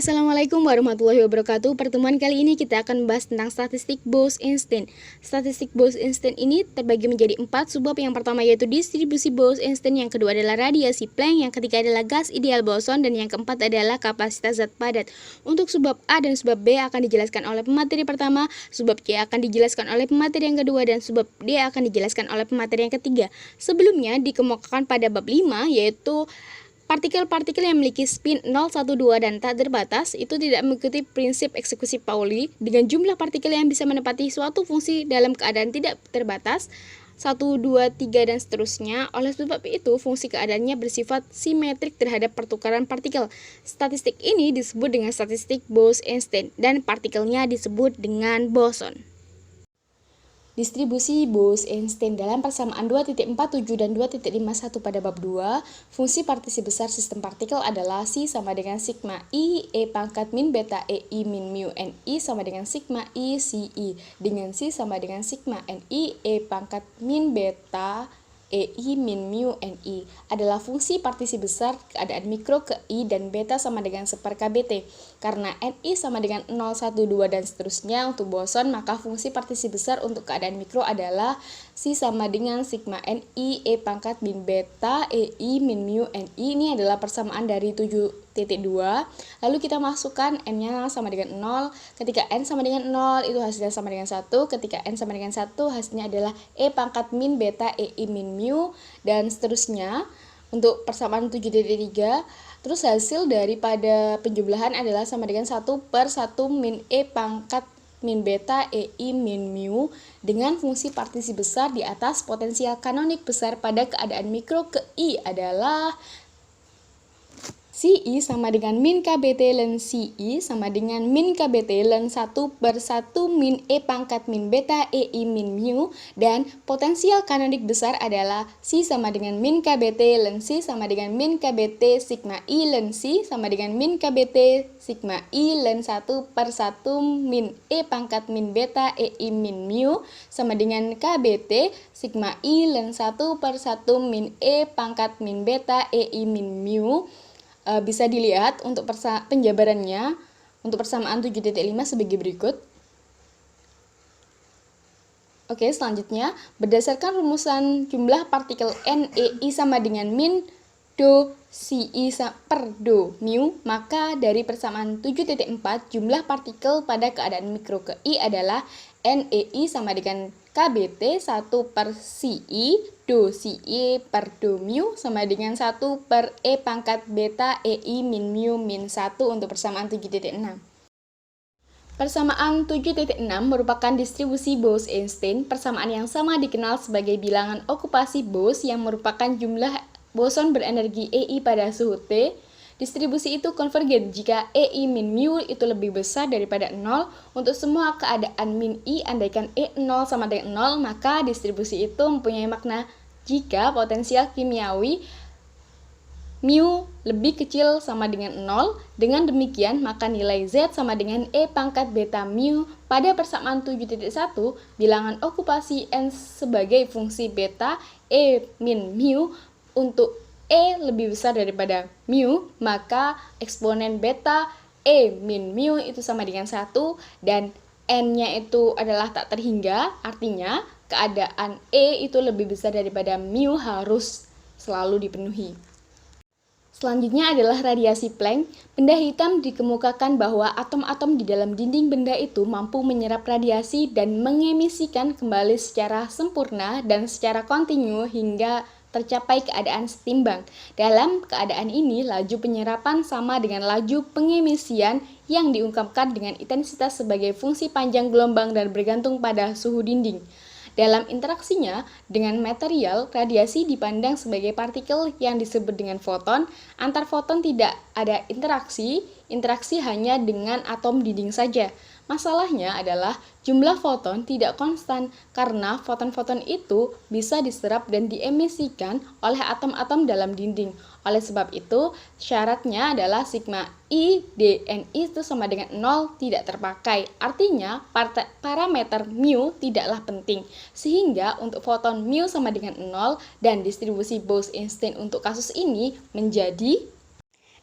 Assalamualaikum warahmatullahi wabarakatuh. Pertemuan kali ini kita akan membahas tentang statistik Bose-Einstein. Statistik Bose-Einstein ini terbagi menjadi 4 subbab. Yang pertama yaitu distribusi Bose-Einstein, yang kedua adalah radiasi Planck, yang ketiga adalah gas ideal boson, dan yang keempat adalah kapasitas zat padat. Untuk subbab A dan subbab B akan dijelaskan oleh pemateri pertama, subbab C akan dijelaskan oleh pemateri yang kedua, dan subbab D akan dijelaskan oleh pemateri yang ketiga. Sebelumnya dikemukakan pada bab 5 yaitu partikel-partikel yang memiliki spin 0, 1, 2 dan tak terbatas itu tidak mengikuti prinsip eksekusi Pauli dengan jumlah partikel yang bisa menempati suatu fungsi dalam keadaan tidak terbatas 1, 2, 3 dan seterusnya. Oleh sebab itu fungsi keadaannya bersifat simetrik terhadap pertukaran partikel. Statistik ini disebut dengan statistik Bose-Einstein dan partikelnya disebut dengan boson. Distribusi Bose-Einstein dalam persamaan 2.47 dan 2.51 pada bab 2, fungsi partisi besar sistem partikel adalah C sama dengan sigma I E pangkat min beta E I min mu N I sama dengan sigma I C I, dengan C sama dengan sigma N I E pangkat min beta E I min mu N I adalah fungsi partisi besar keadaan mikro ke I dan beta sama dengan 1/KBT. Karena N I sama dengan 0, 1, 2 dan seterusnya untuk boson, maka fungsi partisi besar untuk keadaan mikro adalah C sama dengan sigma N I E pangkat min beta E I min mu N I. Ini adalah persamaan dari 7.2. Lalu kita masukkan N-nya sama dengan 0. Ketika N sama dengan 0 itu hasilnya sama dengan 1. Ketika N sama dengan 1 hasilnya adalah E pangkat min beta E I min mu dan seterusnya. Untuk persamaan 7.3, terus hasil daripada penjumlahan adalah sama dengan 1/1 min E pangkat min beta E I min mu dengan fungsi partisi besar di atas potensial kanonik besar pada keadaan mikro ke I adalah CI sama dengan min KBT ln CI sama dengan min KBT ln 1/1 min E pangkat min beta E I min mu, dan potensial kanonik besar adalah C sama dengan min KBT ln C sama dengan min KBT sigma I ln C sama dengan min KBT sigma I ln 1/1 min E pangkat min beta E I min mu sama dengan KBT sigma I ln 1/1 min E pangkat min beta E I min mu. Bisa dilihat untuk penjabarannya untuk persamaan 7.5 sebagai berikut. Oke, selanjutnya berdasarkan rumusan jumlah partikel N E I sama dengan min do C I per do mu, maka dari persamaan 7.4 jumlah partikel pada keadaan mikro ke I adalah N E I sama dengan KBT 1/CI do CI per do mu sama dengan 1/E pangkat beta E I min mu min 1 untuk persamaan 7.6. Persamaan 7.6 merupakan distribusi Bose-Einstein. Persamaan yang sama dikenal sebagai bilangan okupasi Bose yang merupakan jumlah boson berenergi E I pada suhu T. Distribusi itu konvergen jika E I min mu itu lebih besar daripada 0. Untuk semua keadaan min I andaikan E 0 sama dengan 0, maka distribusi itu mempunyai makna jika potensial kimiawi mu lebih kecil sama dengan 0. Dengan demikian, maka nilai Z sama dengan E pangkat beta mu. Pada persamaan 7.1, bilangan okupasi N sebagai fungsi beta E min mu. Untuk E lebih besar daripada mu, maka eksponen beta E min mu itu sama dengan 1 dan N-nya itu adalah tak terhingga, artinya keadaan E itu lebih besar daripada mu harus selalu dipenuhi. Selanjutnya adalah radiasi Planck. Benda hitam dikemukakan bahwa atom-atom di dalam dinding benda itu mampu menyerap radiasi dan mengemisikan kembali secara sempurna dan secara kontinu hingga tercapai keadaan setimbang. Dalam keadaan ini, laju penyerapan sama dengan laju pengemisian yang diungkapkan dengan intensitas sebagai fungsi panjang gelombang dan bergantung pada suhu dinding. Dalam interaksinya dengan material, radiasi dipandang sebagai partikel yang disebut dengan foton. Antar foton tidak ada interaksi hanya dengan atom dinding saja. Masalahnya adalah jumlah foton tidak konstan karena foton-foton itu bisa diserap dan diemisikan oleh atom-atom dalam dinding. Oleh sebab itu, syaratnya adalah sigma I dN itu sama dengan 0 tidak terpakai. Artinya, parameter mu tidaklah penting. Sehingga untuk foton mu sama dengan 0 dan distribusi Bose-Einstein untuk kasus ini menjadi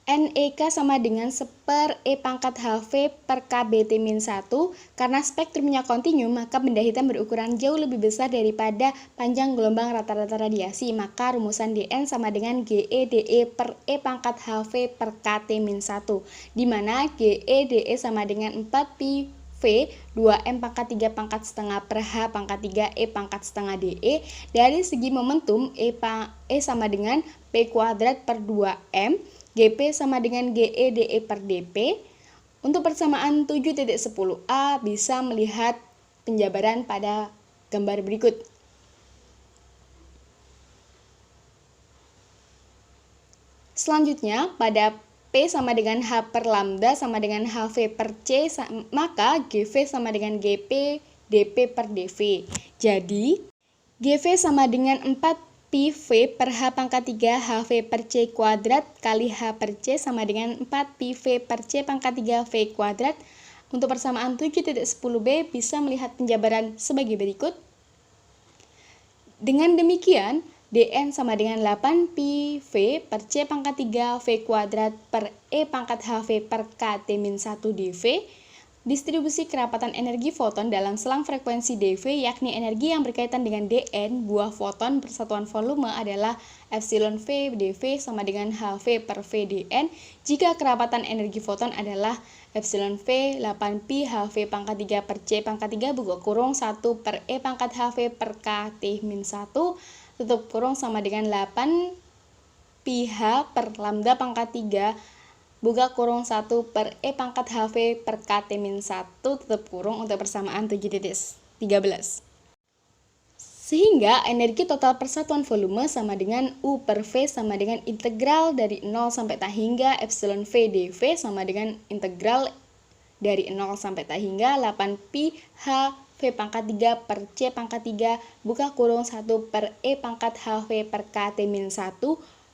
NEK sama dengan 1/E pangkat HV per KBT min 1. Karena spektrumnya kontinu, maka benda hitam berukuran jauh lebih besar daripada panjang gelombang rata-rata radiasi. Maka rumusan Dn sama dengan GE/dE per E pangkat HV per KT min 1. Di mana GE/dE sama dengan 4pi V 2M pangkat 3 pangkat setengah per H pangkat 3 E pangkat setengah DE. Dari segi momentum, E sama dengan P kuadrat per 2M, GP sama dengan GE DE per DP. Untuk persamaan 7.10a bisa melihat penjabaran pada gambar berikut. Selanjutnya, pada P sama dengan H per lambda sama dengan HV per C, maka GV sama dengan GP DP per DV. Jadi, GV sama dengan 4pi V per H pangkat 3 HV per C kuadrat kali H per C sama dengan 4pi V per C pangkat 3 V kuadrat. Untuk persamaan 7.10b bisa melihat penjabaran sebagai berikut. Dengan demikian, Dn sama dengan 8pi V per C pangkat 3 V kuadrat per E pangkat HV per KT min 1 dV. Distribusi kerapatan energi foton dalam selang frekuensi dV, yakni energi yang berkaitan dengan Dn buah foton persatuan volume adalah epsilon V dV sama dengan HV per V Dn, jika kerapatan energi foton adalah epsilon V 8pi HV pangkat 3 per C pangkat 3 buka kurung 1 per E pangkat HV per KT min 1 tutup kurung sama dengan 8pi H per lambda pangkat 3 buka kurung 1 per E pangkat HV per KT min 1 tutup kurung untuk persamaan 7.13. Sehingga energi total persatuan volume sama dengan U per V sama dengan integral dari 0 sampai tak hingga epsilon V dV sama dengan integral dari 0 sampai tak hingga 8pi H V pangkat 3 per C pangkat 3 buka kurung 1 per E pangkat HV per KT min 1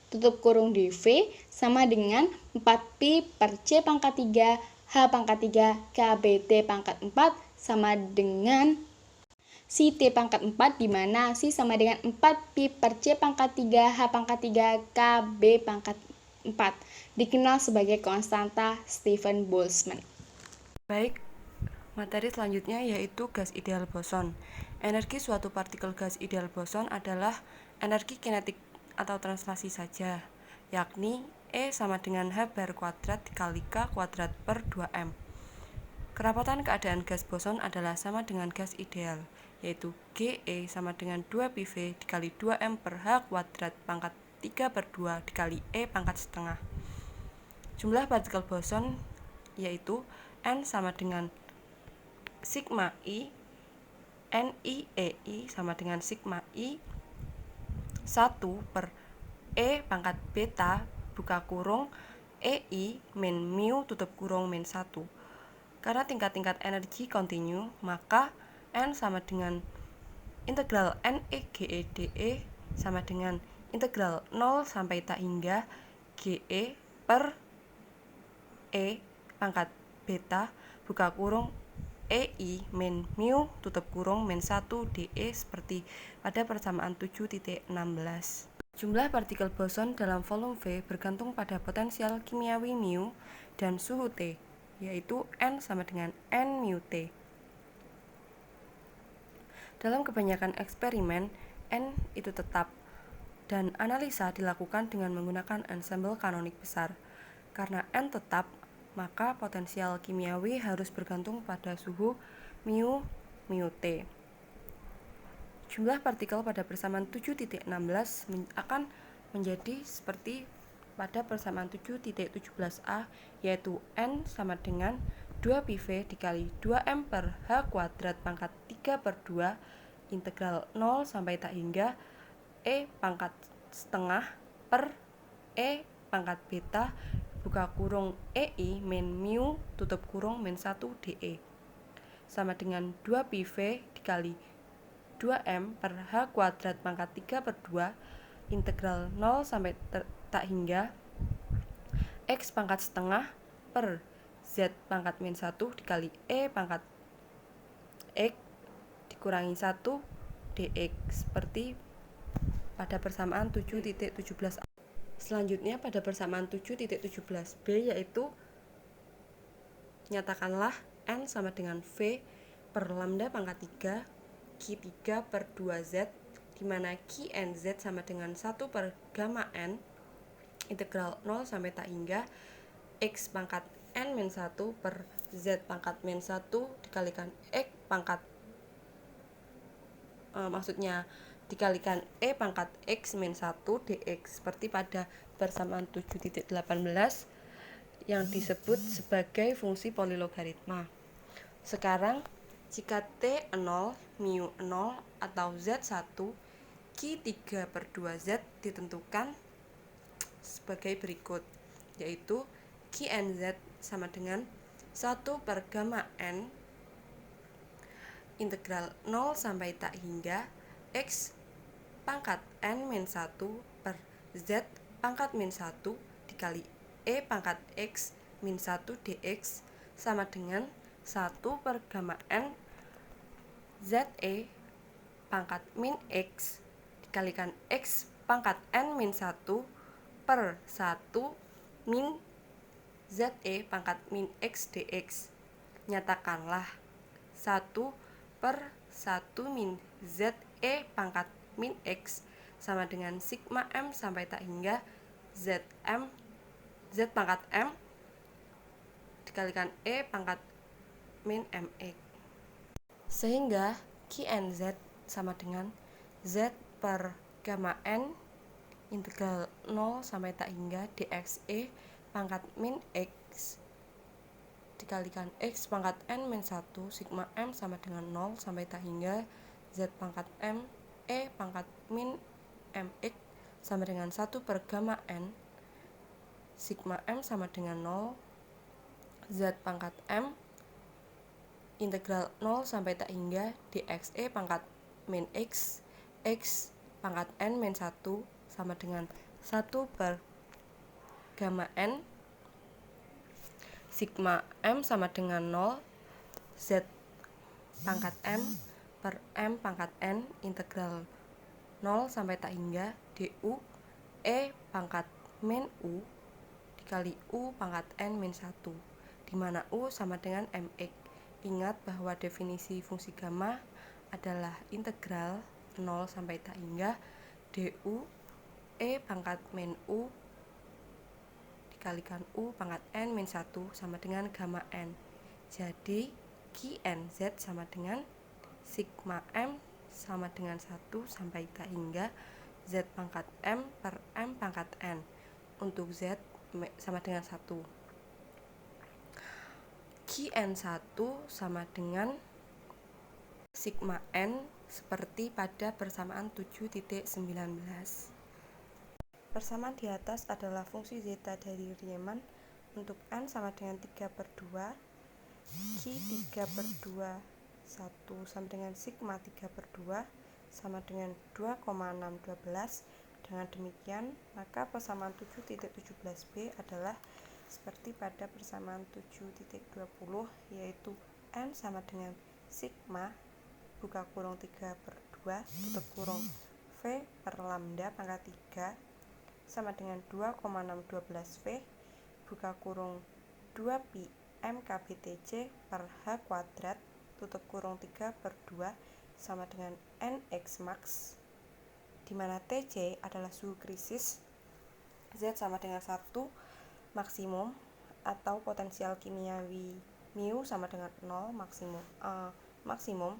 tutup kurung dV sama dengan 4pi per C pangkat 3 H pangkat 3 KBT pangkat 4 sama dengan si T pangkat 4, di mana si sama dengan 4pi per C pangkat 3 H pangkat 3 KB pangkat 4, dikenal sebagai konstanta Stefan Boltzmann. Baik, materi selanjutnya yaitu gas ideal boson. Energi suatu partikel gas ideal boson adalah energi kinetik atau translasi saja, yakni E sama dengan H bar kuadrat dikali K kuadrat per 2M. Kerapatan keadaan gas boson adalah sama dengan gas ideal, yaitu GE sama dengan 2pi V dikali 2M per H kuadrat pangkat 3 per 2 dikali E pangkat setengah. Jumlah partikel boson yaitu N sama dengan sigma I, NiEI sama dengan sigma I 1 per E pangkat beta buka kurung EI min mu tutup kurung min 1. Karena tingkat-tingkat energi kontinu, maka N sama dengan integral NEGE/dE sama dengan integral 0 sampai tak hingga GE per E pangkat beta buka kurung EI min mu tutup kurung min 1 dE seperti pada persamaan 7.16. Jumlah partikel boson dalam volume V bergantung pada potensial kimiawi mu dan suhu T, yaitu N sama dengan N mu T. Dalam kebanyakan eksperimen, N itu tetap, dan analisa dilakukan dengan menggunakan ensemble kanonik besar. Karena N tetap, maka potensial kimiawi harus bergantung pada suhu mu T. Jumlah partikel pada persamaan 7.16 akan menjadi seperti pada persamaan 7.17a, yaitu N sama dengan 2pi V dikali 2M per H kuadrat pangkat 3 per 2 integral 0 sampai tak hingga E pangkat setengah per E pangkat beta buka kurung EI min mu tutup kurung min 1 dE sama dengan 2pi V dikali 2M per H kuadrat pangkat 3 per 2 integral 0 sampai tak hingga X pangkat setengah per Z pangkat min 1 dikali E pangkat X dikurangi 1 dx seperti pada persamaan 7.17. Selanjutnya pada persamaan 7.17b yaitu nyatakanlah N sama dengan V per lambda pangkat 3 Q3 per 2Z di mana Q N Z sama dengan 1 per gamma N integral 0 sampai tak hingga X pangkat N min 1 per Z pangkat min 1 dikalikan X pangkat maksudnya dikalikan E pangkat X min 1 dx seperti pada persamaan 7.18 yang disebut sebagai fungsi polilogaritma. Sekarang jika T 0, mu 0 atau Z1 Q3 per 2Z ditentukan sebagai berikut, yaitu QNZ sama dengan 1 per gamma N integral 0 sampai tak hingga X pangkat N min 1 per Z pangkat min 1 dikali E pangkat X min 1 dx sama dengan 1 per gamma N ZE pangkat min X dikalikan X pangkat N min 1 per 1 min ZE pangkat min X dx. Nyatakanlah 1 per 1 min ZE pangkat min X sama dengan sigma M sampai tak hingga Z pangkat M dikalikan E pangkat min MX. Sehingga QNZ sama dengan Z per gamma N integral 0 sampai tak hingga dxe pangkat min X dikalikan X pangkat N min 1 sigma M sama dengan 0 sampai tak hingga Z pangkat M E pangkat min MX sama dengan 1 per gamma N sigma M sama dengan 0 Z pangkat M integral 0 sampai tak hingga dxe pangkat min X X pangkat N min 1 sama dengan 1 per gamma N sigma M sama dengan 0 Z pangkat M per M pangkat N integral 0 sampai tak hingga du E pangkat min U dikali U pangkat N min 1 di mana U sama dengan MX. Ingat bahwa definisi fungsi gamma adalah integral 0 sampai tak hingga du E pangkat min U dikalikan U pangkat N min 1 sama dengan gamma N. Jadi QNZ sama dengan sigma M sama dengan 1 sampai tak hingga Z pangkat M per M pangkat N. Untuk Z sama dengan 1. QN1 sama dengan sigma N seperti pada persamaan 7.19. Persamaan di atas adalah fungsi zeta dari Riemann untuk N sama dengan 3 per 2 Q3 per 2 1 sama dengan sigma 3 per 2 sama dengan 2,612. Dengan demikian, maka persamaan 7.17b adalah seperti pada persamaan 7.20 yaitu N sama dengan sigma buka kurung 3 per 2 tutup kurung V per lambda pangkat 3 sama dengan 2,612V buka kurung 2pi MKBTC per H kuadrat tutup kurung 3 per 2 sama dengan NX max, di mana TC adalah suhu krisis, Z sama dengan 1 maksimum atau potensial kimiawi mu sama dengan 0 maksimum.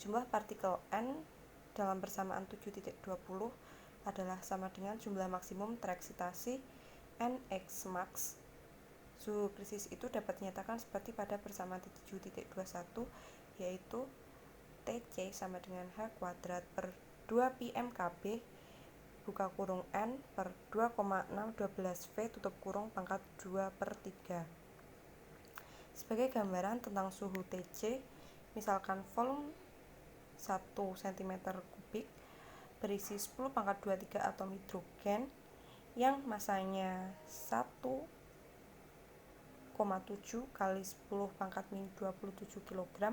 Jumlah partikel N dalam persamaan 7.20 adalah sama dengan jumlah maksimum tereksitasi NX max. Suhu krisis itu dapat dinyatakan seperti pada persamaan 7.21 yaitu TC sama dengan H kuadrat per 2pi MKB buka kurung N per 2,612V tutup kurung pangkat 2 per 3. Sebagai gambaran tentang suhu TC, misalkan volume 1 cm kubik berisi 10 pangkat 23 atom hidrogen yang masanya 1,7 kali 10 pangkat min 27 kg.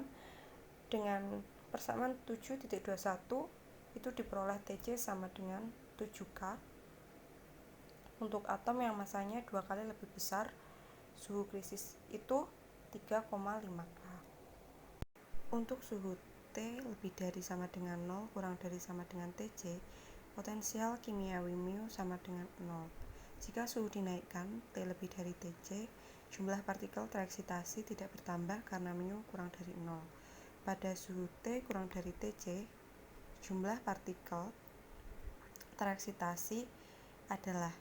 Dengan persamaan 7.21 itu diperoleh TC sama dengan 7K Untuk atom yang masanya 2 kali lebih besar, suhu krisis itu 3,5 K. Untuk suhu T lebih dari sama dengan 0 kurang dari sama dengan Tc, potensial kimiawi mu sama dengan 0. Jika suhu dinaikkan T lebih dari Tc, jumlah partikel tereksitasi tidak bertambah karena mu kurang dari 0. Pada suhu T kurang dari Tc, jumlah partikel tereksitasi adalah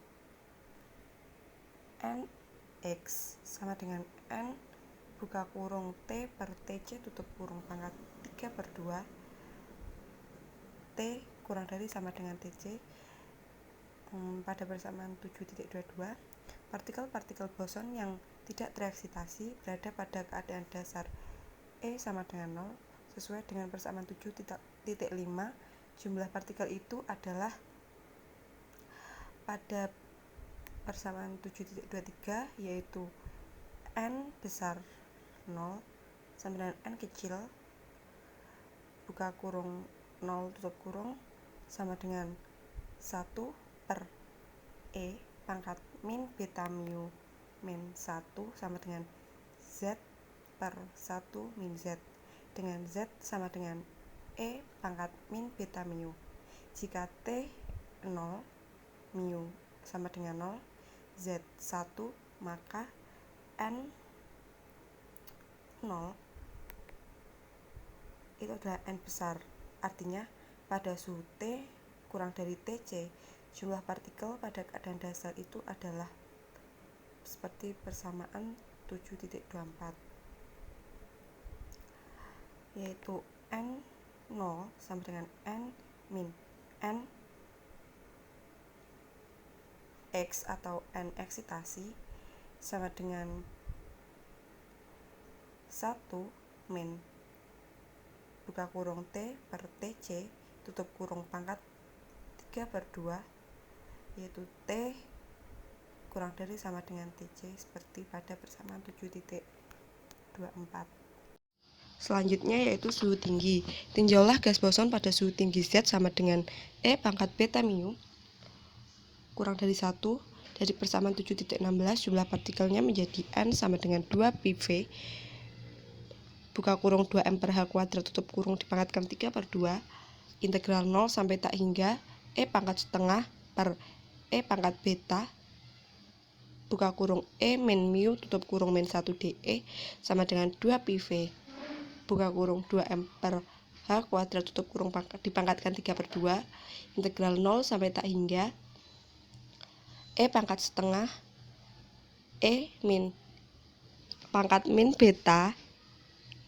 Nx sama dengan N buka kurung T per Tc tutup kurung pangkat 3/2 T kurang dari sama dengan Tc. Pada persamaan 7.22, partikel-partikel boson yang tidak tereksitasi berada pada keadaan dasar E sama dengan 0. Sesuai dengan persamaan 7.5, jumlah partikel itu adalah pada persamaan 7.23, yaitu N besar 0 sama dengan N kecil buka kurung 0 tutup kurung sama dengan 1 per E pangkat min beta mu min 1 sama dengan Z per 1 min Z, dengan Z sama dengan E pangkat min beta mu. Jika T 0, mu sama dengan 0, Z 1, maka N 0 itu adalah N besar. Artinya pada suhu T kurang dari Tc, jumlah partikel pada keadaan dasar itu adalah seperti persamaan 7.24, yaitu N 0 sama dengan N min N X atau N eksitasi sama dengan 1 min buka kurung T per Tc tutup kurung pangkat 3/2, yaitu T kurang dari sama dengan Tc seperti pada persamaan 7.24. Selanjutnya yaitu suhu tinggi. Tinjaulah gas boson pada suhu tinggi Z sama dengan E pangkat beta mu kurang dari 1. Dari persamaan 7.16, jumlah partikelnya menjadi N sama dengan 2 PV buka kurung 2M per H kuadrat tutup kurung dipangkatkan 3/2 integral 0 sampai tak hingga E pangkat setengah per E pangkat beta buka kurung E min mu tutup kurung min 1 dE sama dengan 2 PV buka kurung 2M per H kuadrat tutup kurung dipangkatkan 3/2 integral 0 sampai tak hingga E pangkat setengah E min pangkat min beta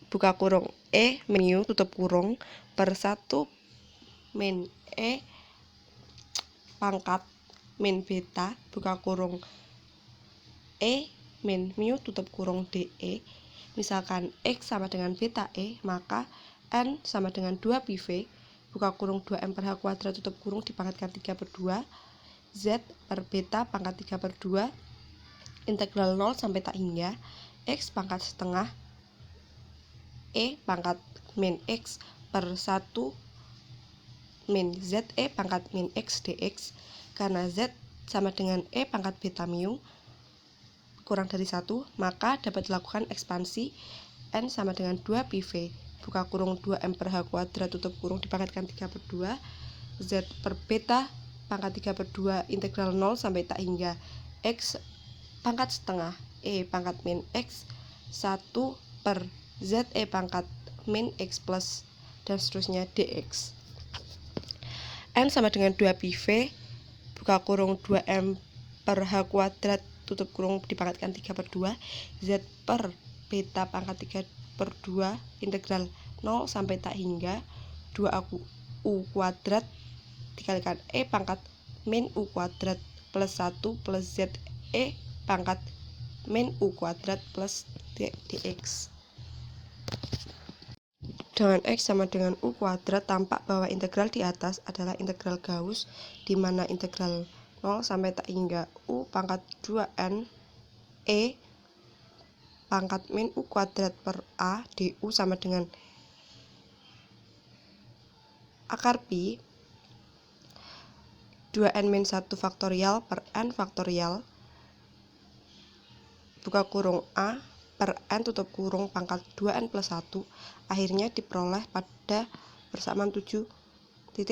buka kurung E min mu tutup kurung per 1 min E pangkat min beta buka kurung E min mu tutup kurung dE. Misalkan X sama dengan beta E, maka N sama dengan 2 PV buka kurung 2M per H kuadrat tutup kurung dipangkatkan 3/2 Z per beta pangkat 3/2 integral 0 sampai tak hingga X pangkat setengah E pangkat min X per 1 min ZE pangkat min X dx, karena Z sama dengan E pangkat beta mu kurang dari 1, maka dapat dilakukan ekspansi N sama dengan 2 PV buka kurung 2M per H kuadrat tutup kurung dipangkatkan 3/2 Z per beta pangkat 3/2 integral 0 sampai tak hingga X pangkat setengah E pangkat min X 1 per ZE pangkat min X plus dan seterusnya dx. N sama dengan 2 PV buka kurung 2M per H kuadrat tutup kurung dipangkatkan 3/2 Z per beta pangkat 3/2 integral 0 sampai tak hingga 2 U kuadrat dikalikan E pangkat min U kuadrat plus 1 plus Z E pangkat min U kuadrat plus dx. Dengan X sama dengan U kuadrat, tampak bahwa integral di atas adalah integral Gauss, di mana integral 0 sampai tak hingga U pangkat 2N E pangkat min U kuadrat per A du sama dengan akar pi 2n-1 faktorial per n faktorial buka kurung A per n tutup kurung pangkat 2n plus 1 akhirnya diperoleh pada persamaan 7.25,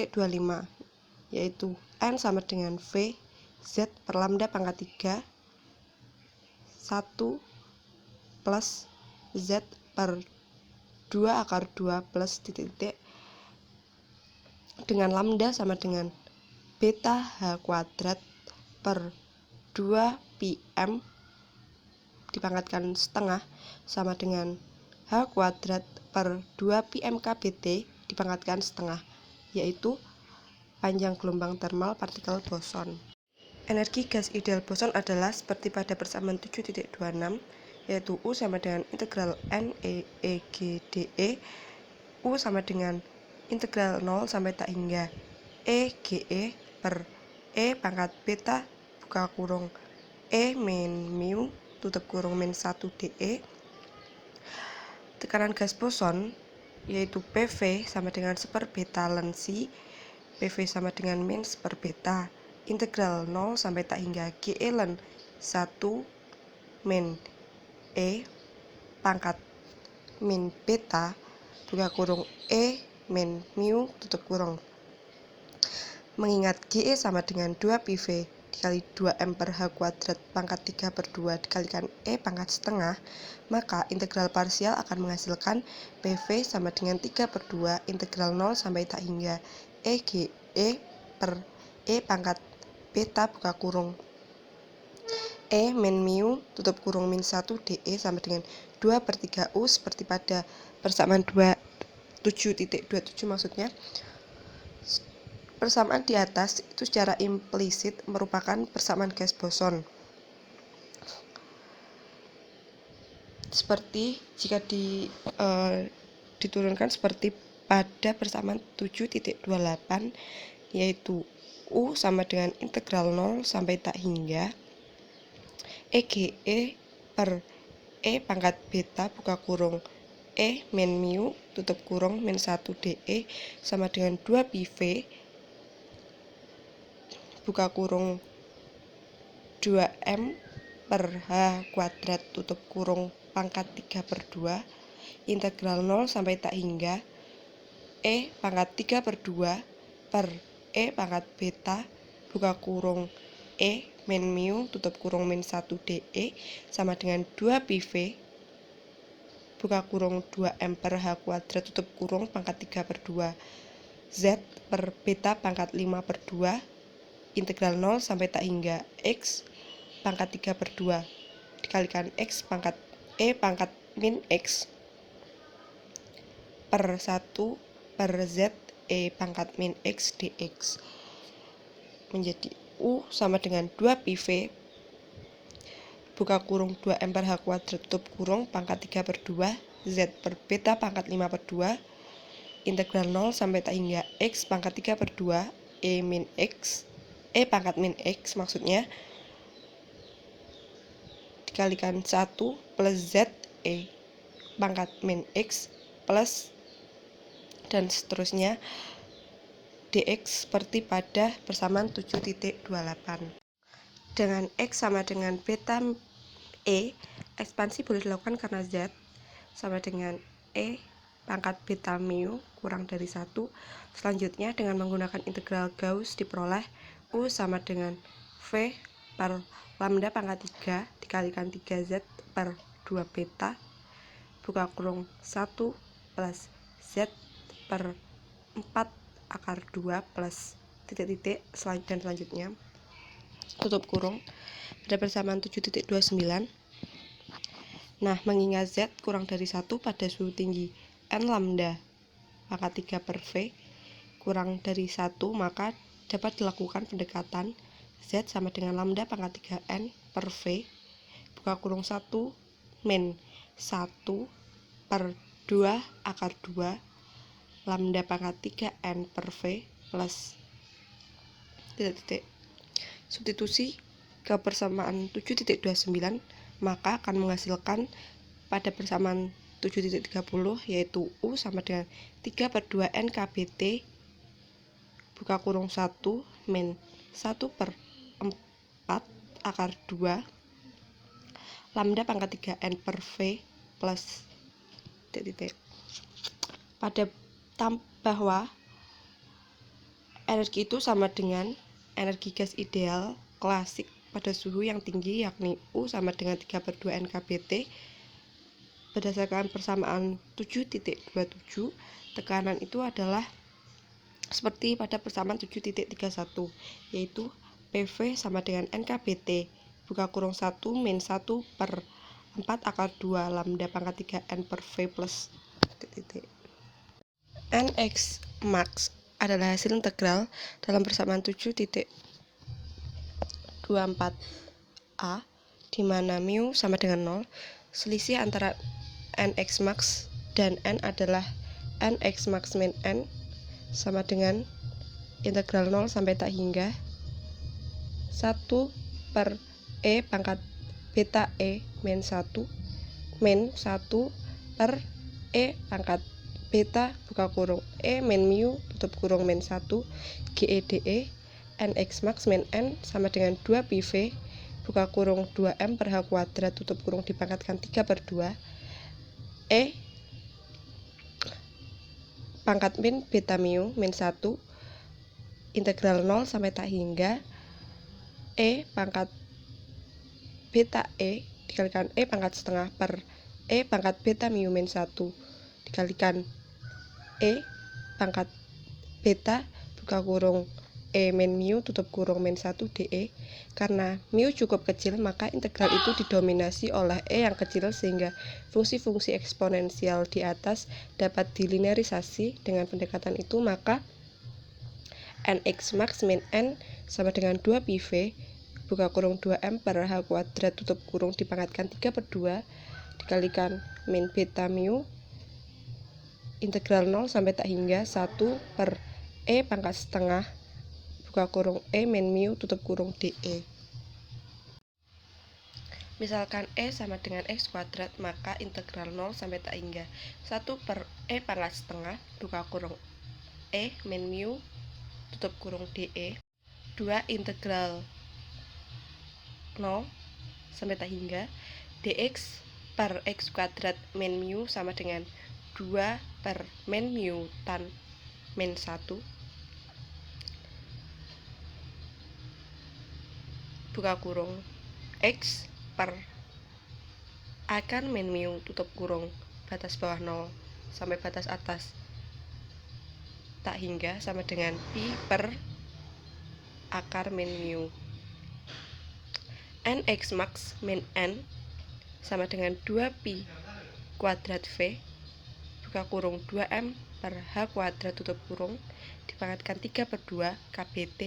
yaitu n sama dengan V Z per lambda pangkat 3 1 plus Z per 2 akar 2 plus titik-titik dengan lambda sama dengan beta H kuadrat per 2 pi M dipangkatkan setengah sama dengan H kuadrat per 2 pi MKBT dipangkatkan setengah, yaitu panjang gelombang termal partikel boson. Energi gas ideal boson adalah seperti pada persamaan 7.26, yaitu U sama dengan integral N E G dE, U sama dengan integral 0 sampai tak hingga E GE per E pangkat beta buka kurung E min mu tutup kurung min 1 dE. Tekanan gas boson yaitu PV sama dengan seper beta ln Si, PV sama dengan min seper beta, integral 0 sampai tak hingga GE ln 1 min E pangkat min beta buka kurung E min mu tutup kurung. Mengingat GE sama dengan 2 pi V dikali 2M per H kuadrat pangkat 3 per 2 dikalikan E pangkat setengah, maka integral parsial akan menghasilkan PV sama dengan 3 per 2 integral 0 sampai tak hingga E GE per E pangkat beta buka kurung E min mu tutup kurung min 1 dE sama dengan 2 per 3 U seperti pada persamaan 7.27 maksudnya. Persamaan di atas itu secara implisit merupakan persamaan gas boson. Seperti jika diturunkan seperti pada persamaan 7.28, yaitu U sama dengan integral 0 sampai tak hingga EGE per E pangkat beta buka kurung E min mu tutup kurung min 1 dE sama dengan 2 pi V buka kurung 2M per H kuadrat tutup kurung pangkat 3 per 2 integral 0 sampai tak hingga E pangkat 3 per 2 per E pangkat beta buka kurung E min mu tutup kurung min 1 dE sama dengan 2 pi V buka kurung 2M per H kuadrat tutup kurung pangkat 3 per 2 Z per beta pangkat 5 per 2 integral 0 sampai tak hingga X pangkat 3 per 2 dikalikan X pangkat E pangkat min X per 1 per Z E pangkat min X dx menjadi U sama dengan 2 pi V buka kurung 2M per H kuadrat tutup kurung pangkat 3 per 2 Z per beta pangkat 5 per 2 integral 0 sampai tak hingga X pangkat 3 per 2 E min X E pangkat min X maksudnya dikalikan 1 plus Z E pangkat min X plus dan seterusnya dx seperti pada persamaan 7.28. Dengan X sama dengan beta E, ekspansi boleh dilakukan karena Z sama dengan E pangkat beta mu kurang dari 1. Selanjutnya dengan menggunakan integral Gauss diperoleh U sama dengan V per lambda pangkat 3 dikalikan 3Z per 2 beta buka kurung 1 plus Z per 4 akar 2 plus titik-titik dan selanjutnya tutup kurung pada persamaan 7.29. Nah, mengingat Z kurang dari 1 pada suhu tinggi N lambda pangkat 3 per V kurang dari 1, maka dapat dilakukan pendekatan Z sama dengan lambda pangkat 3N per V buka kurung 1 min 1 per 2 akar 2 lambda pangkat 3N per V plus titik-titik. Substitusi ke persamaan 7.29 maka akan menghasilkan pada persamaan 7.30 yaitu U sama dengan 3 per 2 NKBT buka kurung 1 min 1 per 4 akar 2 lambda pangkat 3 n per V plus titik. Pada bahwa energi itu sama dengan energi gas ideal klasik pada suhu yang tinggi, yakni U sama dengan 3/2 NKBT. Berdasarkan persamaan 7.27, tekanan itu adalah seperti pada persamaan 7.31, yaitu PV sama dengan NKBT buka kurung 1 min 1 per 4 akar 2 lambda pangkat 3 N per V plus titik. Nx max adalah hasil integral dalam persamaan 7.24a di mana mu sama dengan 0. Selisih antara Nx max dan N adalah Nx max min N sama dengan integral 0 sampai tak hingga 1 per E pangkat beta E min 1 per E pangkat beta buka kurung E min mu tutup kurung min 1 GEDE Nx max min N sama dengan 2 PV buka kurung 2M per H kuadrat tutup kurung dipangkatkan 3/2 E pangkat min beta mu min 1 integral 0 sampai tak hingga E pangkat beta E dikalikan E pangkat setengah per E pangkat beta mu min 1 dikalikan E pangkat beta buka kurung E min mu tutup kurung min 1 DE. Karena mu cukup kecil, maka integral itu didominasi oleh E yang kecil sehingga fungsi-fungsi eksponensial di atas dapat dilinearisasi. Dengan pendekatan itu, maka Nx max min N sama dengan 2 PV buka kurung 2M per H kuadrat tutup kurung dipangkatkan 3/2 dikalikan min beta mu integral 0 sampai tak hingga 1 per E pangkat setengah buka kurung E min mu tutup kurung DE. Misalkan E sama dengan X kuadrat, maka integral 0 sampai tak hingga 1 per E pangkat setengah buka kurung E min mu tutup kurung DE 2 integral 0 sampai tak hingga dx per X kuadrat min mu sama dengan 2 per min mu tan min 1 buka kurung X per akar min mu tutup kurung batas bawah 0 sampai batas atas tak hingga sama dengan pi per akar min mu. Nx max min N sama dengan 2 pi kuadrat V buka kurung 2M per H kuadrat tutup kurung dipangkatkan 3/2 KBT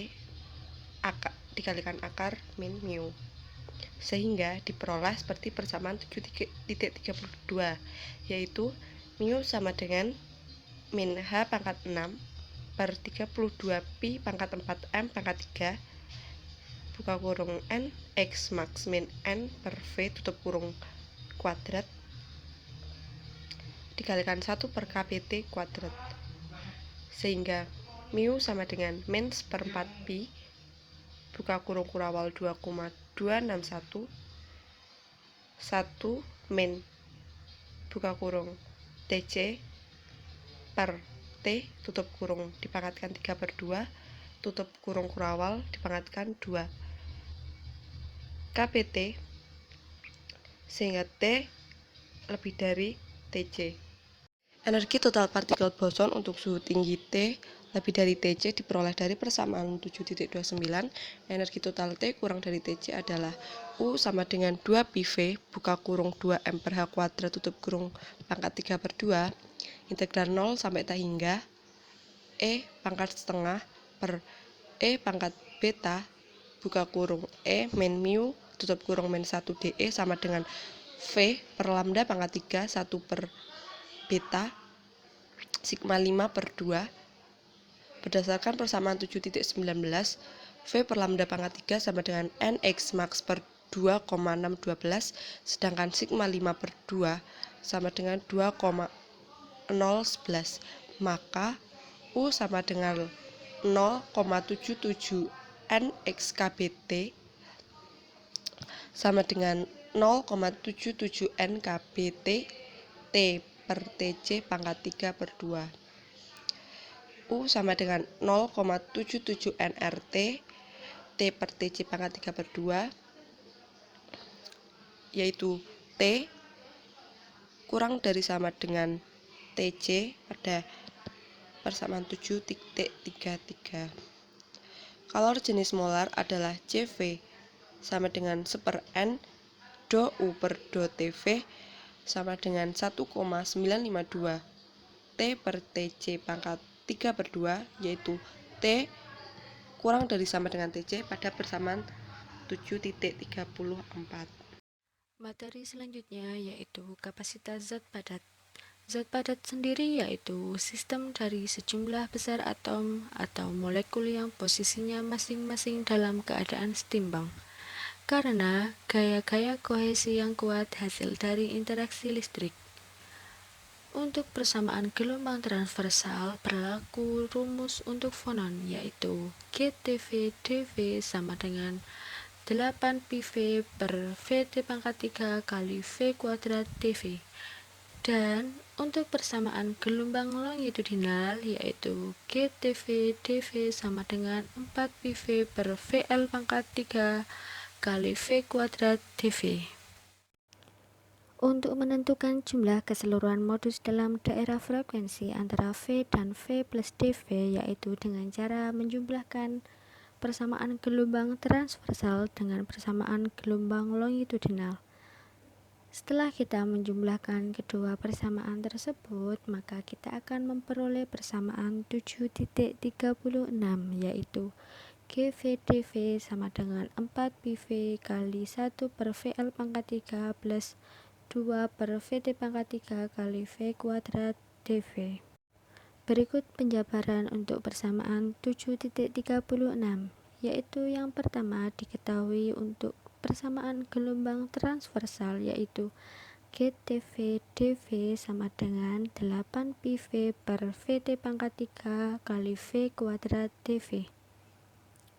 dikalikan akar min mu, sehingga diperoleh seperti persamaan 7.32, yaitu mu sama dengan min H pangkat 6 per 32 pi pangkat 4M pangkat 3 buka kurung N X max min N per V tutup kurung kuadrat dikalikan 1 per KBT kuadrat, sehingga mu sama dengan min seperempat pi buka kurung kurawal 2,261 1 min buka kurung TC per T tutup kurung dipangkatkan 3/2 tutup kurung kurawal dipangkatkan 2 KBT, sehingga T lebih dari TC. Energi total partikel boson untuk suhu tinggi T lebih dari TC diperoleh dari persamaan 7.29. Energi total T kurang dari TC adalah U sama dengan 2 PV buka kurung 2M per H kuadrat tutup kurung pangkat 3/2 integral 0 sampai tak hingga E pangkat setengah per E pangkat beta buka kurung E min mu tutup kurung min 1 DE sama dengan V per lambda pangkat 3 1 per beta sigma 5/2. Berdasarkan persamaan 7.19, V per lambda pangkat 3 sama dengan Nx max per 2,612, sedangkan sigma 5/2 sama dengan 2,011. Maka U sama dengan 0,77 N X KBT sama dengan 0,77 N KBT T per TC pangkat 3 per 2. U sama dengan 0,77 NRT T per TC pangkat 3 per 2, yaitu T kurang dari sama dengan TC pada persamaan 7.33. Kalor jenis molar adalah CV sama dengan 1/N do U per do TV sama dengan 1,952 T per TC pangkat 3 per 2, yaitu T kurang dari sama dengan TC pada persamaan 7.34. Materi selanjutnya yaitu kapasitas zat padat. Zat padat sendiri yaitu sistem dari sejumlah besar atom atau molekul yang posisinya masing-masing dalam keadaan setimbang. Karena gaya-gaya kohesi yang kuat hasil dari interaksi listrik. Untuk persamaan gelombang transversal berlaku rumus untuk fonon yaitu GTV dV sama dengan 8 PV per VT pangkat 3 kali V kuadrat dV. Dan untuk persamaan gelombang longitudinal yaitu GTV dV sama dengan 4 PV per VL pangkat 3 kali V kuadrat dV. Untuk menentukan jumlah keseluruhan modus dalam daerah frekuensi antara V dan V plus dV yaitu dengan cara menjumlahkan persamaan gelombang transversal dengan persamaan gelombang longitudinal. Setelah kita menjumlahkan kedua persamaan tersebut, maka kita akan memperoleh persamaan 7.36 yaitu GV/dV sama dengan 4 PV kali 1 per VL pangkat 3 plus 2 per VT pangkat 3 kali V kuadrat dV. Berikut penjabaran untuk persamaan 7.36, yaitu yang pertama diketahui untuk persamaan gelombang transversal yaitu GTV dV sama dengan 8 PV per VT pangkat 3 kali V kuadrat dV.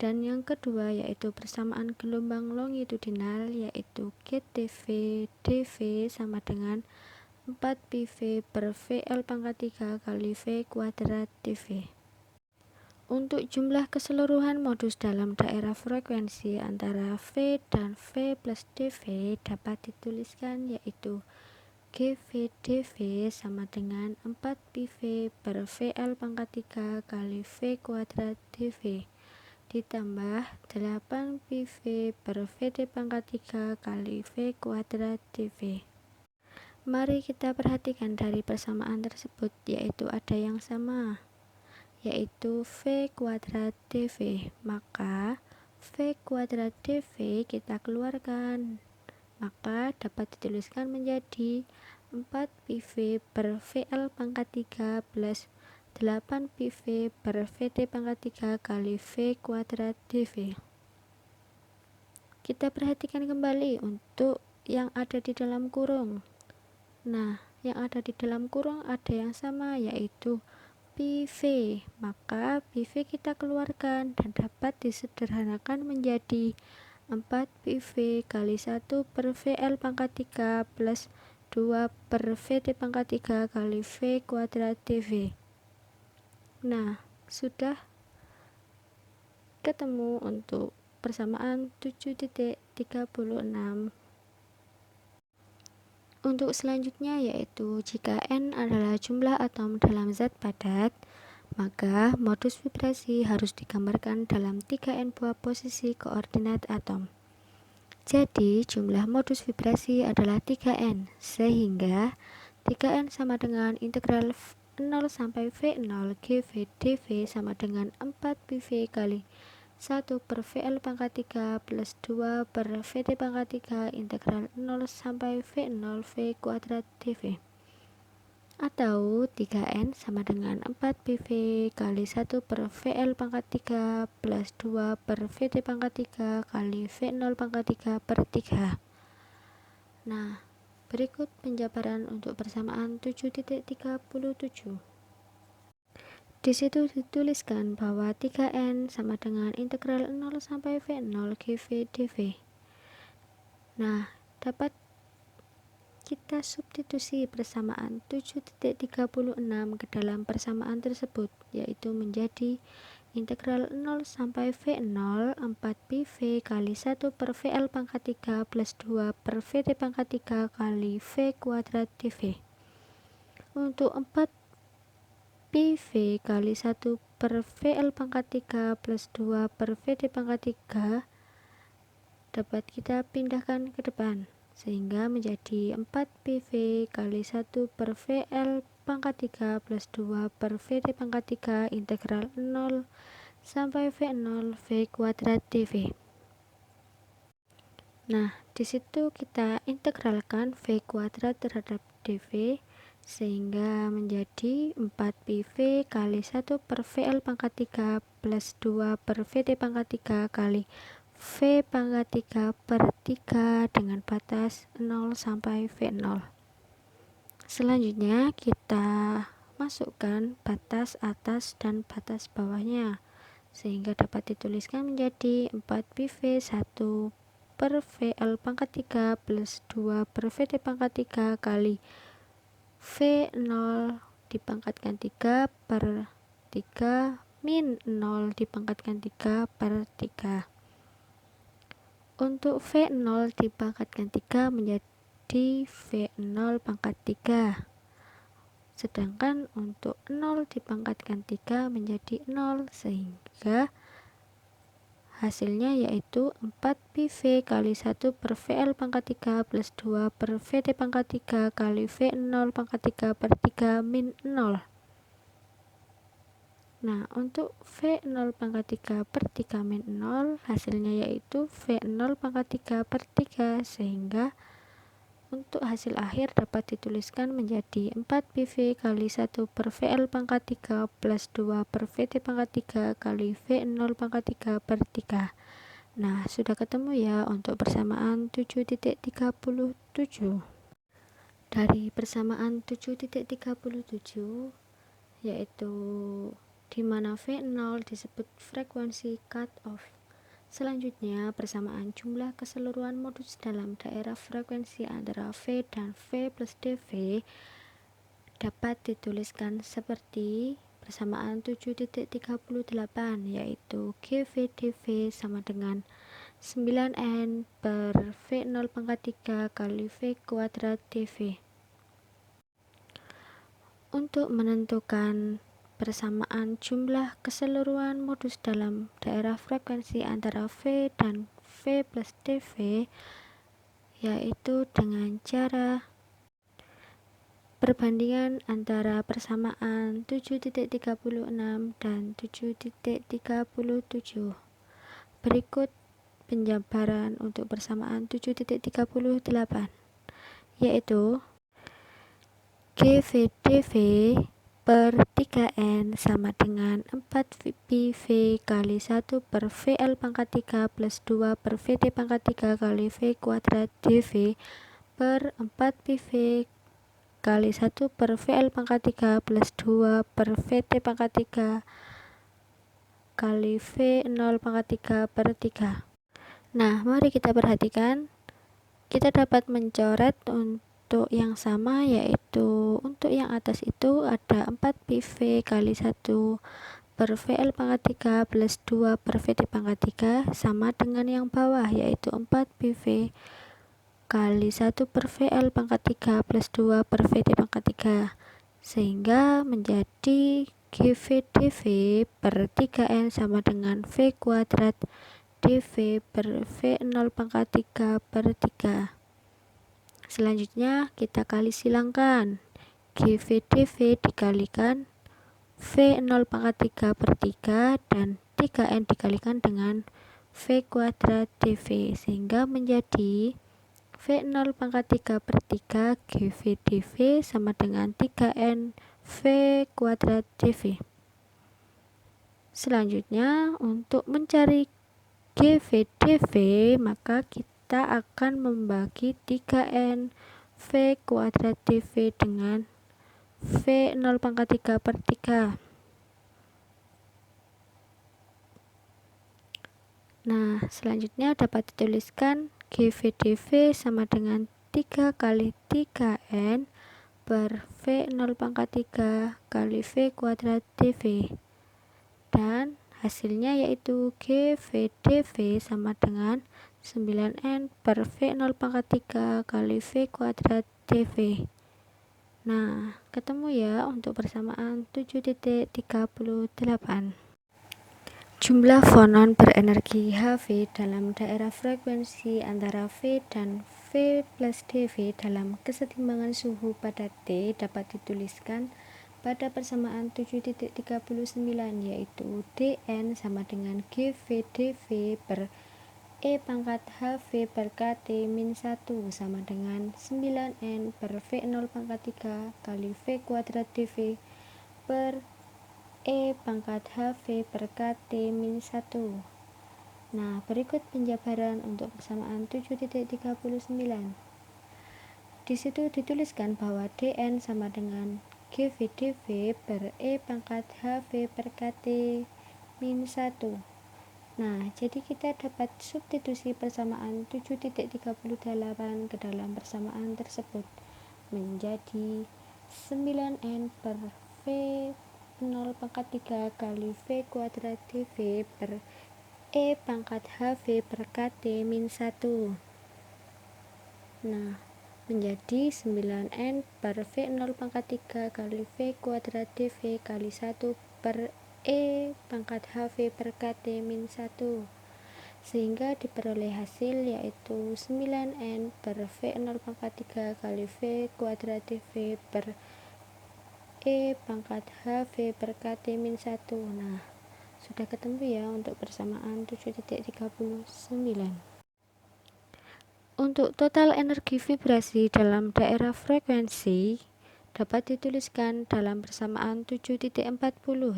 Dan yang kedua yaitu persamaan gelombang longitudinal yaitu GTV dV sama dengan 4 PV per VL pangkat 3 kali V kuadrat dV. Untuk jumlah keseluruhan modus dalam daerah frekuensi antara V dan V plus dV dapat dituliskan yaitu GV dV sama dengan 4 PV per VL pangkat 3 kali V kuadrat dV ditambah 8 PV per VT pangkat 3 kali V kuadrat dV. Mari kita perhatikan dari persamaan tersebut, yaitu ada yang sama, yaitu V kuadrat dV. Maka V kuadrat dV kita keluarkan, maka dapat dituliskan menjadi 4 PV per VL pangkat 3 plus 8 PV per VT pangkat 3 kali V kuadrat dV. Kita perhatikan kembali untuk yang ada di dalam kurung. Nah, yang ada di dalam kurung ada yang sama yaitu PV. Maka PV kita keluarkan dan dapat disederhanakan menjadi 4 PV kali 1 per VL pangkat 3 plus 2 per VT pangkat 3 kali V kuadrat dV. Nah, sudah ketemu untuk persamaan 7.36. Untuk selanjutnya yaitu jika N adalah jumlah atom dalam zat padat, maka modus vibrasi harus digambarkan dalam 3N buah posisi koordinat atom. Jadi jumlah modus vibrasi adalah 3N, sehingga 3N sama dengan integral 0 sampai V0 GV dV sama dengan 4 PV kali 1 per VL pangkat 3 plus 2 per VT pangkat 3 integral 0 sampai V0 V kuadrat dV. Atau 3N sama dengan 4 PV kali 1 per VL pangkat 3 plus 2 per VT pangkat 3 kali V0 pangkat 3 per 3. Nah, berikut penjabaran untuk persamaan 7.37. Di situ dituliskan bahwa 3N sama dengan integral 0 sampai V0 GV dV. Nah, dapat kita substitusi persamaan 7.36 ke dalam persamaan tersebut, yaitu menjadi integral 0 sampai V0 4PV kali 1 per VL pangkat 3 plus 2 per VT pangkat 3 kali V kuadrat dV. Untuk 4 PV kali 1 per VL pangkat 3 plus 2 per VT pangkat 3 dapat kita pindahkan ke depan, sehingga menjadi 4 PV kali 1 per VL pangkat 3 plus 2 per VT pangkat 3 integral 0 sampai V0 V kuadrat dV. Nah, disitu kita integralkan V kuadrat terhadap dV, sehingga menjadi 4 PV kali 1 per VL pangkat 3 plus 2 per VT pangkat 3 kali V pangkat 3 per 3 dengan batas 0 sampai V0. Selanjutnya kita masukkan batas atas dan batas bawahnya, sehingga dapat dituliskan menjadi 4 PV 1 per VL pangkat 3 plus 2 per VT pangkat 3 kali V0 dipangkatkan 3 per 3 min 0 dipangkatkan 3 per 3. Untuk V0 dipangkatkan 3 menjadi V0 pangkat 3. Sedangkan untuk 0 dipangkatkan 3 menjadi 0, sehingga hasilnya yaitu 4 PV kali 1 per VL pangkat 3 plus 2 per VT pangkat 3 kali V0 pangkat 3 per 3 min 0. Nah, untuk V0 pangkat 3 per 3 min 0 hasilnya yaitu V0 pangkat 3 per 3, sehingga untuk hasil akhir dapat dituliskan menjadi 4 PV kali 1 per VL pangkat 3 plus 2 per VT pangkat 3 kali V0 pangkat 3 per 3. Nah, sudah ketemu ya untuk persamaan 7.37. Dari persamaan 7.37 yaitu di mana V0 disebut frekuensi cut off. Selanjutnya, persamaan jumlah keseluruhan modus dalam daerah frekuensi antara V dan V plus dV dapat dituliskan seperti persamaan 7.38, yaitu GV dV sama dengan 9N per V0 pangkat 3 kali V kuadrat dV. Untuk menentukan persamaan jumlah keseluruhan modus dalam daerah frekuensi antara V dan V plus dV, yaitu dengan cara perbandingan antara persamaan 7.36 dan 7.37. Berikut penjabaran untuk persamaan 7.38, yaitu GV dV per 3N sama dengan 4 PV kali 1 per VL pangkat 3 plus 2 per VT pangkat 3 kali V kuadrat dV per 4 PV kali 1 per VL pangkat 3 plus 2 per VT pangkat 3 kali V0 pangkat 3 per 3. Nah, mari kita perhatikan. Kita dapat mencoret untuk yang sama, yaitu untuk yang atas itu ada 4 PV kali 1 per VL pangkat 3 plus 2 per VT pangkat 3 sama dengan yang bawah, yaitu 4 PV kali 1 per VL pangkat 3 plus 2 per VT pangkat 3, sehingga menjadi GV dV per 3N sama dengan V kuadrat dV per V0 pangkat 3 per 3. Selanjutnya kita kali silangkan. GV dV dikalikan V0 pangkat 3 per 3 dan 3N dikalikan dengan V kuadrat dV, sehingga menjadi V0 pangkat 3 per 3 GV dV sama dengan 3N V kuadrat dV. Selanjutnya, untuk mencari GV dV, maka kita akan membagi 3N V kuadrat dV dengan V0 pangkat 3 per 3. Nah, selanjutnya dapat dituliskan GVdV sama dengan 3 kali 3N per V0 pangkat 3 kali V kuadrat dV. Dan hasilnya yaitu GVdV sama dengan 9N per V0 pangkat 3 kali V kuadrat dV. Nah, ketemu ya untuk persamaan 7.38. Jumlah fonon berenergi Hv dalam daerah frekuensi antara V dan V plus dV dalam kesetimbangan suhu pada T dapat dituliskan pada persamaan 7.39, yaitu Dn sama dengan GV dV per E pangkat Hv per KT min 1 sama dengan 9N per V0 pangkat 3 kali V kuadrat dV per E pangkat Hv per KT min 1. Nah, berikut penjabaran untuk persamaan 7.39. Di situ dituliskan bahwa Dn sama dengan GVdV per E pangkat Hv per KT min 1. Nah, jadi kita dapat substitusi persamaan 7.38 ke dalam persamaan tersebut menjadi 9N per V 0 pangkat 3 kali V kuadrat dV per E pangkat Hv per KT min 1. Nah, menjadi 9N per V0 pangkat 3 kali V kuadrat dV kali 1 per E pangkat Hv per KT min 1. Sehingga diperoleh hasil yaitu 9N per V0 pangkat 3 kali V kuadrat dV per E pangkat Hv per KT min 1. Nah, sudah ketemu ya untuk persamaan 7.39. Untuk total energi vibrasi dalam daerah frekuensi dapat dituliskan dalam persamaan 7.40,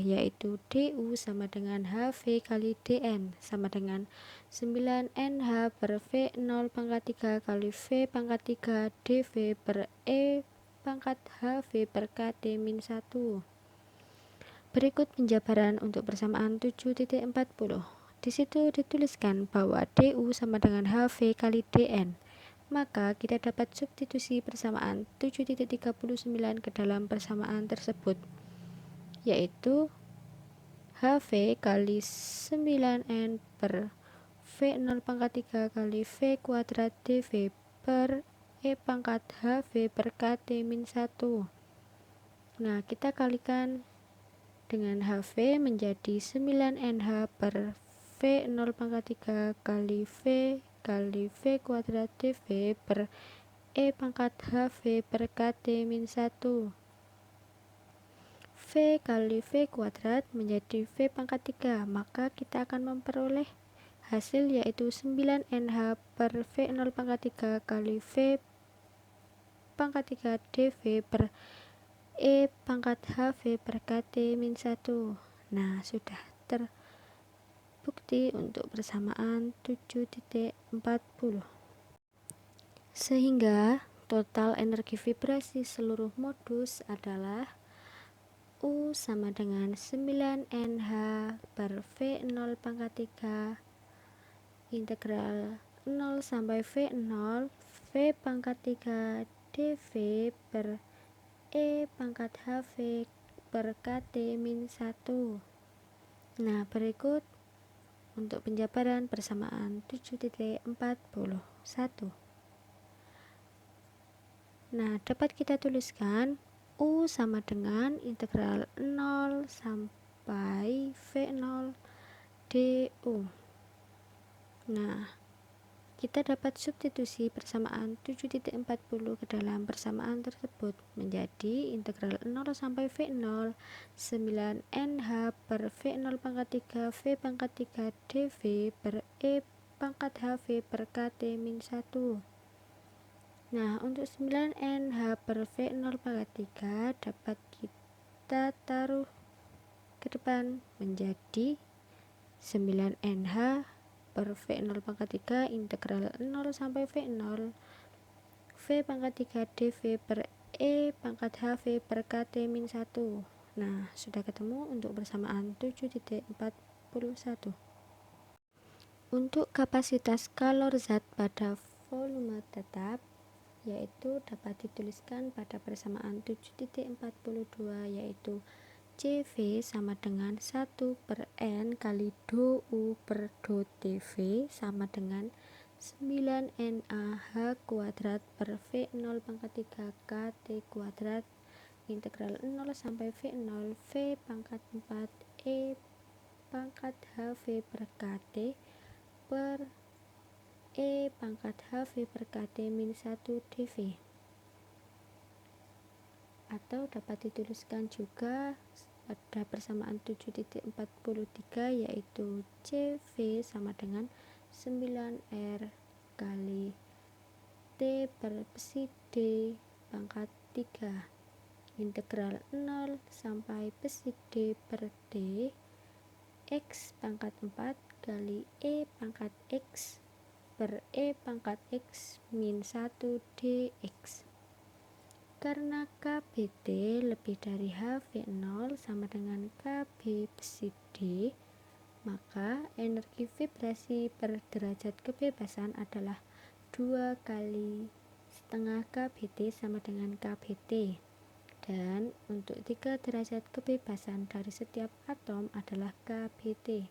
yaitu Du sama dengan Hv kali Dn sama dengan 9Nh per V0 pangkat 3 kali V pangkat 3 dV per E pangkat Hv per KT min 1. Berikut penjabaran untuk persamaan 7.40. Di situ dituliskan bahwa Du sama dengan Hv kali Dn. Maka kita dapat substitusi persamaan 7.39 ke dalam persamaan tersebut, yaitu Hv kali 9N per V0 pangkat 3 kali V kuadrat dV per E pangkat Hv per KT min 1. Nah, kita kalikan dengan Hv menjadi 9Nh per V0 pangkat 3 kali V kuadrat dV per E pangkat Hv per KT min 1. V kali V kuadrat menjadi V pangkat 3, maka kita akan memperoleh hasil yaitu 9Nh per V0 pangkat 3 kali V pangkat 3 dV per E pangkat Hv per KT min 1. Nah, sudah terbukti untuk persamaan 7.40. Sehingga total energi vibrasi seluruh modus adalah U sama dengan 9Nh per V0 pangkat 3 integral 0 sampai V0 V pangkat 3 dV per E pangkat Hv per KT min 1. Nah, berikut untuk penjabaran persamaan 7.41. Nah, dapat kita tuliskan U sama dengan integral 0 sampai V0 du. Nah, kita dapat substitusi persamaan 7.40 ke dalam persamaan tersebut menjadi integral 0 sampai V0 9Nh per V0 pangkat 3 V pangkat 3 dV per E pangkat Hv per KT min 1. Nah, untuk 9Nh per V0 pangkat 3 dapat kita taruh ke depan menjadi 9Nh per V0 pangkat 3 integral 0 sampai V0 V pangkat 3 dV per E pangkat Hv per KT min 1. Nah, sudah ketemu untuk persamaan 7.41. Untuk kapasitas kalor zat pada volume tetap yaitu dapat dituliskan pada persamaan 7.42 yaitu CV sama dengan 1/N kali dou per dou TV sama dengan 9NaH kuadrat per V0 pangkat 3 KT kuadrat integral 0 sampai V0 V pangkat 4 E pangkat HV per KT per E pangkat HV per KT min 1 dV, atau dapat dituliskan juga pada persamaan 7.43 yaitu CV sama dengan 9R kali T per psi D pangkat 3 integral 0 sampai psi D per D X pangkat 4 kali E pangkat X per E pangkat X min 1 dx. Karena KBT lebih dari HV0 sama dengan KB psi D, maka energi vibrasi per derajat kebebasan adalah 2 kali setengah KBT sama dengan KBT. Dan untuk 3 derajat kebebasan dari setiap atom adalah KBT.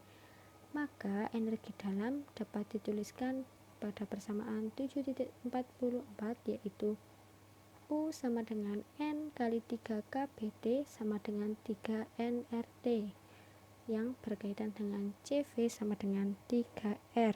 Maka energi dalam dapat dituliskan pada persamaan 7.44 yaitu U sama dengan N kali 3 KBT sama dengan 3 nRT yang berkaitan dengan CV sama dengan 3R.